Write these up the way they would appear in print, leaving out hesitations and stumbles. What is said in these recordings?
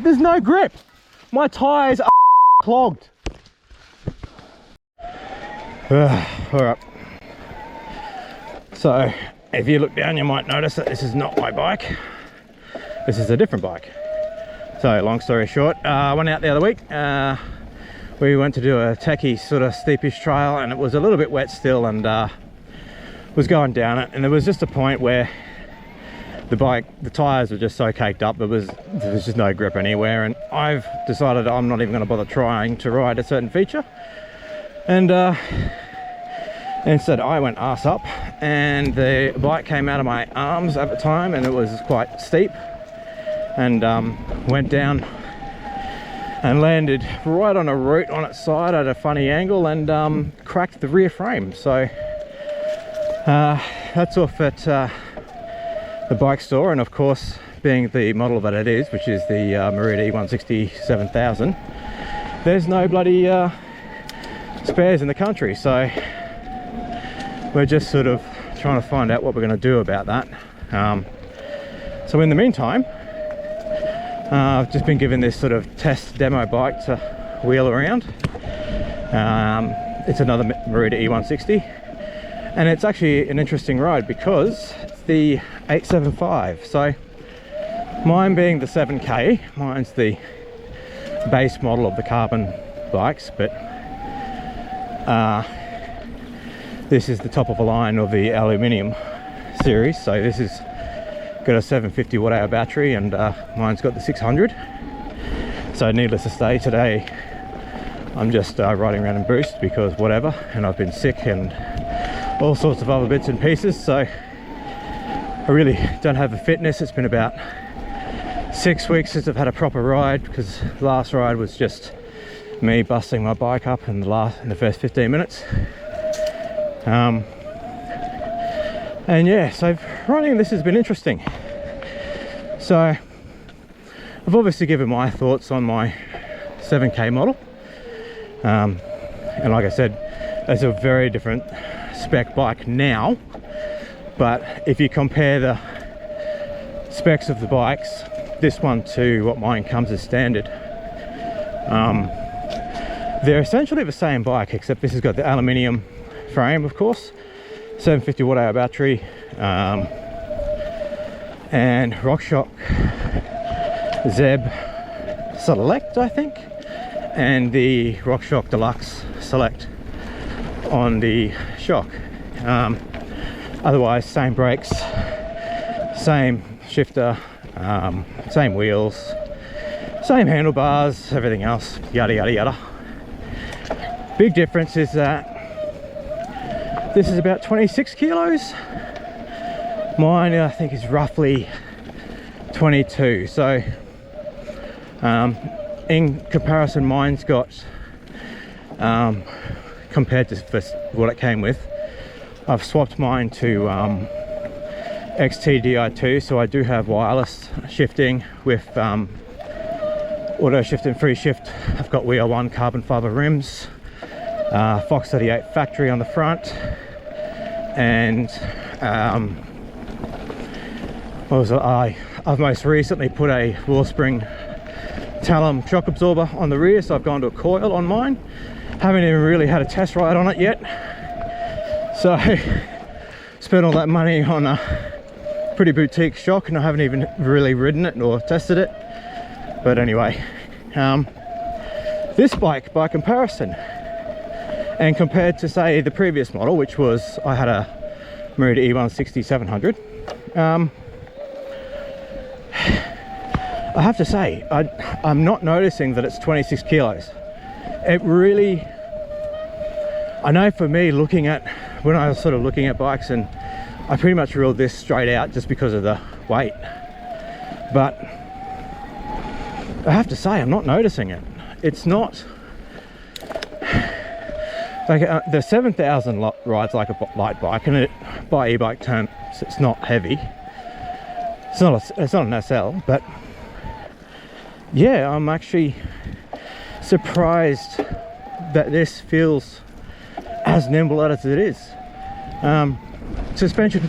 There's no grip. My tyres are clogged. Alright. So, if you look down, you might notice that this is not my bike. This is a different bike. So, long story short, I went out the other week. We went to do a techie sort of steepish trail, and it was a little bit wet still, and was going down it, and there was just a point where the tires were just so caked up, there was just no grip anywhere, and I've decided I'm not even going to bother trying to ride a certain feature, and instead I went arse up, and the bike came out of my arms at the time, and it was quite steep, and went down and landed right on a root on its side at a funny angle, and cracked the rear frame. So that's off at the bike store, and of course, being the model that it is, which is the Merida E160 7000, there's no bloody spares in the country, so we're just sort of trying to find out what we're going to do about that. So in the meantime, I've just been given this sort of test demo bike to wheel around. It's another Merida E160, and it's actually an interesting ride because it's the 875. So mine being the 7K, mine's the base model of the carbon bikes, but this is the top of the line of the aluminium series. So this is got a 750 watt hour battery, and mine's got the 600. So needless to say, today I'm just riding around in boost because whatever, and I've been sick and all sorts of other bits and pieces, so I really don't have the fitness. It's been about 6 weeks since I've had a proper ride, because the last ride was just me busting my bike up in the first 15 minutes. And yeah, so riding this has been interesting. So I've obviously given my thoughts on my 7K model, and like I said, it's a very different spec bike now, but if you compare the specs of the bikes, this one to what mine comes as standard, they're essentially the same bike, except this has got the aluminium frame, of course, 750 watt hour battery, and RockShox Zeb Select, I think, and the RockShox Deluxe Select on the shock. Otherwise, same brakes, same shifter, same wheels, same handlebars, everything else, yada yada yada. Big difference is that this is about 26 kilos. Mine, I think, is roughly 22. So in comparison, mine's got, compared to what it came with, I've swapped mine to XT-Di2, so I do have wireless shifting with auto shift and free shift. I've got Wheel 1 carbon fiber rims, Fox 38 factory on the front, and I've most recently put a Wellspring Talum shock absorber on the rear, so I've gone to a coil on mine. Haven't even really had a test ride on it yet, so spent all that money on a pretty boutique shock, and I haven't even really ridden it or tested it. But anyway, this bike, by comparison, and compared to, say, the previous model, which was, I had a Merida E160 700, I have to say, I'm not noticing that it's 26 kilos. It really, I know for me, when I was sort of looking at bikes, and I pretty much ruled this straight out just because of the weight, but I have to say, I'm not noticing it. It's not like the 7000 rides like a light bike, and by e-bike terms, it's not heavy. It's not an SL, but yeah, I'm actually surprised that this feels as nimble as it is. Suspension.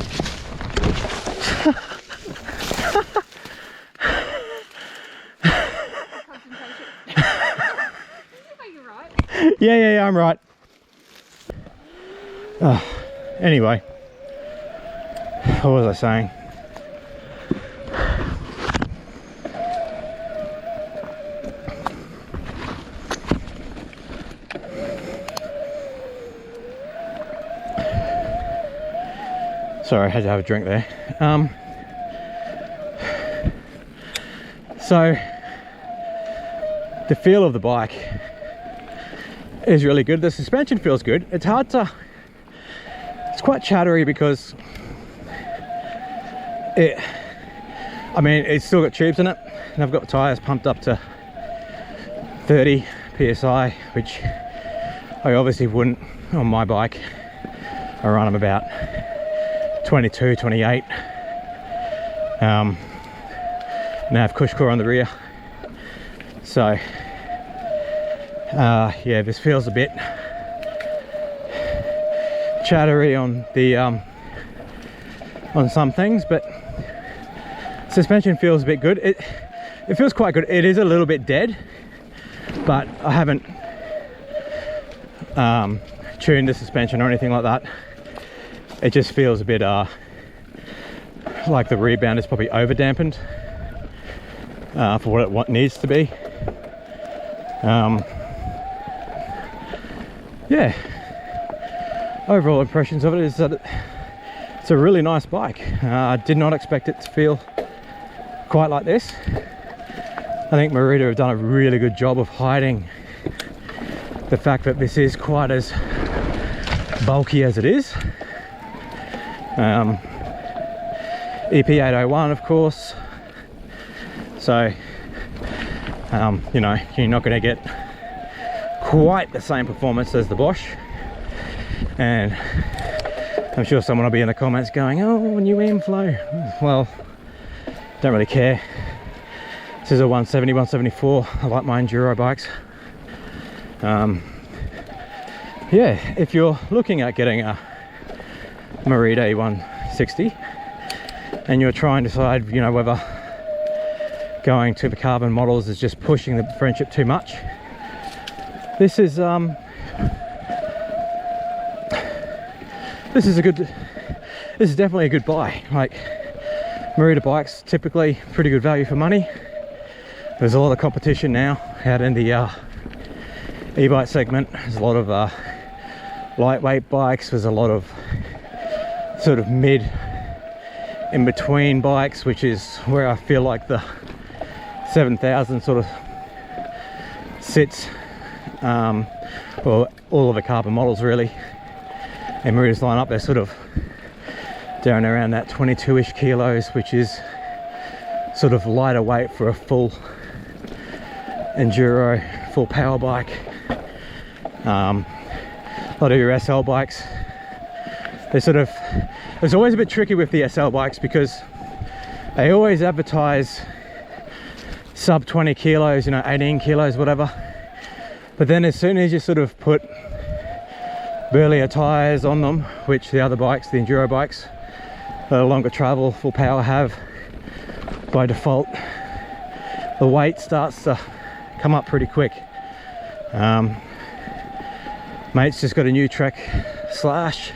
Yeah, I'm right. Anyway, what was I saying? Sorry, I had to have a drink there. So the feel of the bike is really good. The suspension feels good. It's hard to, it's quite chattery because it's still got tubes in it, and I've got tires pumped up to 30 psi, which I obviously wouldn't on my bike. I run them about 22, 28. Now I have cush core on the rear, so yeah, this feels a bit chattery on the on some things, but suspension feels a bit good. It feels quite good. It is a little bit dead, but I haven't tuned the suspension or anything like that. It just feels a bit like the rebound is probably over dampened for what it needs to be. Yeah, overall impressions of it is that it's a really nice bike. I did not expect it to feel quite like this. I think Merida have done a really good job of hiding the fact that this is quite as bulky as it is. EP801, of course, so you know, you're not going to get quite the same performance as the Bosch, and I'm sure someone will be in the comments going, oh, new airflow. Well, don't really care. This is a 170, 174. I like my enduro bikes. Yeah, if you're looking at getting a Merida E160 and you're trying to decide, you know, whether going to the carbon models is just pushing the friendship too much, this is definitely a good buy. Like, Merida bikes typically pretty good value for money. There's a lot of competition now out in the e-bike segment. There's a lot of lightweight bikes. There's a lot of sort of mid in between bikes, which is where I feel like the 7000 sort of sits. Well, all of the carbon models really and Merida's line up, they're sort of down around that 22-ish kilos, which is sort of lighter weight for a full enduro, full power bike. A lot of your SL bikes, it's always a bit tricky with the SL bikes because they always advertise sub 20 kilos, you know, 18 kilos, whatever. But then as soon as you sort of put burlier tires on them, which the other bikes, the enduro bikes, the longer travel, full power have, by default, the weight starts to come up pretty quick. Mate's just got a new Trek Slash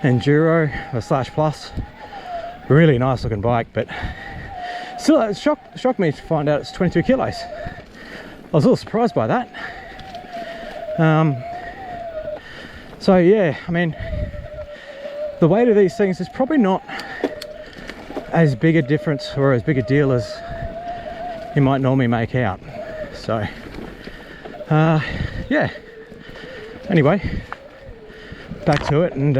Enduro, or Slash Plus. Really nice looking bike, but still it shocked me to find out it's 22 kilos. I was a little surprised by that. So yeah, I mean, the weight of these things is probably not as big a difference or as big a deal as you might normally make out. So yeah, anyway, back to it, and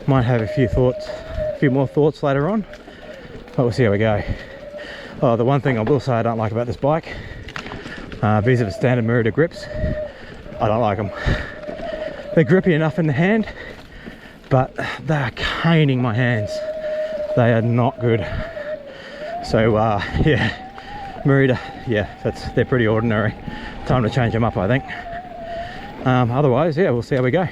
might have a few more thoughts later on, but we'll see how we go. Oh, the one thing I will say I don't like about this bike, these are the standard Merida grips. I don't like them. They're grippy enough in the hand, but they are caning my hands. They are not good. So yeah, Merida, yeah, they're pretty ordinary. Time to change them up, I think. Otherwise, yeah, we'll see how we go.